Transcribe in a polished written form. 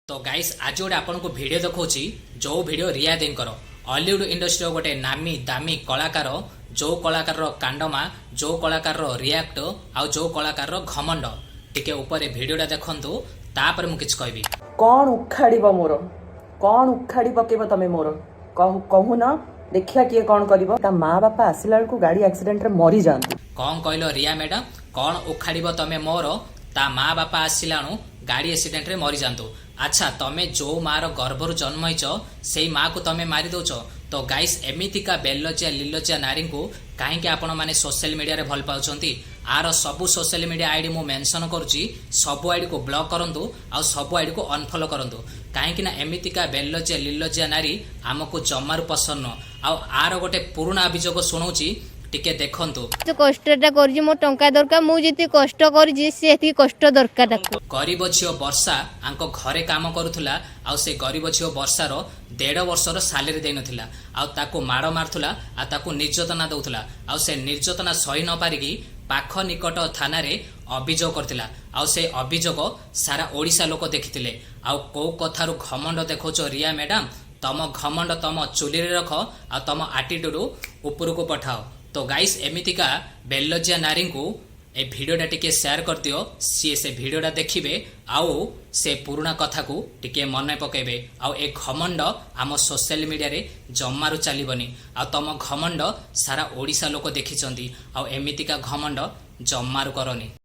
तो गाइस आज गोटे आपन को वीडियो देखौछि जो वीडियो रिया देंकर हॉलीवुड इंडस्ट्री गोटे नामी दामी कलाकार जो कलाकार रो कांडमा जो कलाकार रो रिएक्ट आ जो कलाकार रो घमंड टिके ऊपर वीडियोटा देखंतु तापर मु किछ कहबी। कौन उखाड़िब मोर कौन उखाड़ी पकेब तमे मोर कहू न देखिया किए कौन करिब ता माँ बापा आसिला को गाड़ी एक्सीडेंट रे मरी जांती। कौन कहलो रिया मैडम कौन उखाड़िब तमे मोर ता माँ बापा आसिलाणु गाड़ी एक्सीडेंट रे मरी जांतु। अच्छा तमे जो माँ रो गर्भरु जन्म होइछ सेई माँ को तमे मारी दउछ। तो गाइस एमितिका बेलजिया लीलजिया नारी को कहीं आपण माने सोशल मीडिया रे भल पाउछंती। आर सबु सोशल मीडिया आईडी मु मेंशन करूची सबु आईडी को ब्लॉक करंतु आ सबु आईडी को अनफॉलो करंतु कहीं ना एमितिका बेलजिया लीलजिया नारी आमको जमारु पसंद न। आ आर गोटे पुराना अभियोग सुनाउची टिके देखंतु। तो कष्टटा करजी मो टंका दरकार मु जति कष्ट करजी सेति कष्ट दरकार ताको। गरीब झियो वर्षा आंको घरे काम करूथुला आ से गरीब झियो वर्षार 1.5 वर्षर सालेरी देई नथिला आ ताको माड़ मारथुला आ ताको निर्यातना दउथुला आ से निर्यातना सही न पारिकी पाख निकट थाना रे अभियोग करथिला आ से अभियोग सारा ओडिसा लोक देखिथिले। आ को कथारु घमंड देखौछ रिया मैडम तम घमंड तम चुली रे रख आ तम एटीट्यूड ऊपर को पठाओ। तो गाइस एमितिका बेलजिया नारी को ए भिडियोटा टिके शेयर कर दियो सी से भिडियोटा देखिबे आउ से पुराना कथा को टिके मन पकेबे आउ ए घमंड आम सोशल मीडिया रे जमारु चलीबनी आ तम घमंड सारा ओडिसा लोक देखिचंती आ एमितिका घमंड जमारु करनी।